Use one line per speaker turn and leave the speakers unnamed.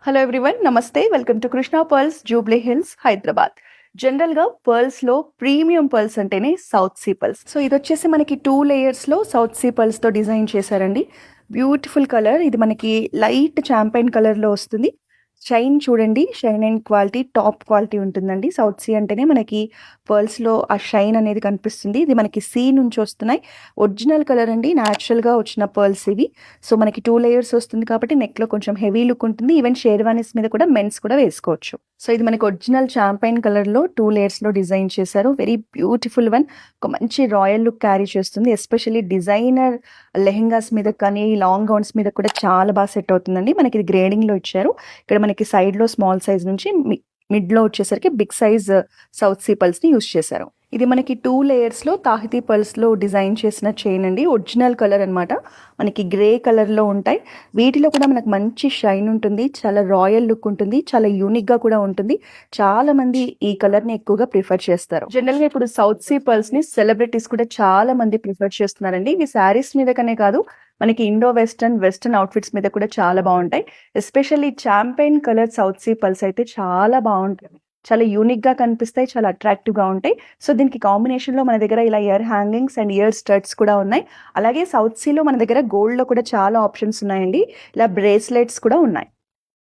Hello everyone, నమస్తే. Welcome to Krishna pearls, Jubilee hills, Hyderabad. జనరల్‌గా పర్ల్స్‌లో premium pearls అంటేనే సౌత్ సీ పర్ల్స్. సో ఇదొచ్చేసి మనకి 2 లేయర్స్‌లో south sea పర్ల్స్‌తో design చేశారండి. Beautiful colour. ఇది మనకి లైట్ చాంపైన్ కలర్‌లో వస్తుంది. షైన్ చూడండి, shine and quality top quality ఉంటుందండి. సౌత్ సీ అంటేనే మనకి పర్ల్స్‌లో ఆ షైన్ అనేది కనిపిస్తుంది. ఇది మనకి సీ నుంచి వస్తున్నాయి. ఒరిజినల్ కలర్ అండి, న్యాచురల్‌గా వచ్చిన పర్ల్స్ ఇవి. సో మనకి 2 లేయర్స్ వస్తుంది కాబట్టి నెక్‌లో కొంచెం హెవీ లుక్ ఉంటుంది. ఈవెన్ షేర్వానీస్ మీద కూడా మెన్స్ కూడా వేసుకోవచ్చు. సో ఇది మనకి ఒరిజినల్ చాంపైన్ కలర్‌లో 2 లేయర్స్‌లో డిజైన్ చేశారు. Very beautiful one. ఒక మంచి రాయల్ లుక్ క్యారీ చేస్తుంది. ఎస్పెషల్లీ డిజైనర్ లెహెంగాస్ మీద కానీ, లాంగ్ గౌన్స్ మీద కూడా చాలా బాగా సెట్ అవుతుందండి. మనకి ఇది గ్రేడింగ్‌లో ఇచ్చారు. ఇక్కడ మనకి సైడ్‌లో స్మాల్ సైజ్ నుంచి మిడ్‌లో వచ్చేసరికి బిగ్ సైజ్ సౌత్ సీ పర్ల్స్‌ని యూజ్ చేశారు. ఇది మనకి 2 లేయర్స్‌లో తాహితీ పర్ల్స్‌లో డిజైన్ చేసిన చైన్ అండి. ఒరిజినల్ కలర్ అన్నమాట. మనకి గ్రే కలర్‌లో ఉంటాయి. వీటిలో కూడా మనకు మంచి షైన్ ఉంటుంది. చాలా రాయల్ లుక్ ఉంటుంది. చాలా యూనిక్‌గా కూడా ఉంటుంది. చాలా మంది ఈ కలర్‌ని ఎక్కువగా ప్రిఫర్ చేస్తారు. జనరల్‌గా ఇప్పుడు సౌత్ సీ పర్ల్స్‌ని సెలబ్రిటీస్ కూడా చాలా మంది ప్రిఫర్ చేస్తున్నారండి. ఇవి శారీస్ మీదకనే కాదు, మనకి ఇండో వెస్టర్న్ అవుట్‌ఫిట్స్ మీద కూడా చాలా బావుంటాయి. Especially champagne colour south sea pearls అయితే చాలా బావుంటాయి. చాలా యూనిక్‌గా కనిపిస్తాయి. చాలా అట్రాక్టివ్‌గా ఉంటాయి. సో దీనికి కాంబినేషన్‌లో మన దగ్గర ఇలా ear hangings and year studs కూడా ఉన్నాయి. అలాగే సౌత్ సీలో మన దగ్గర గోల్డ్‌లో కూడా చాలా ఆప్షన్స్ ఉన్నాయండి. ఇలా బ్రేస్లెట్స్ కూడా ఉన్నాయి.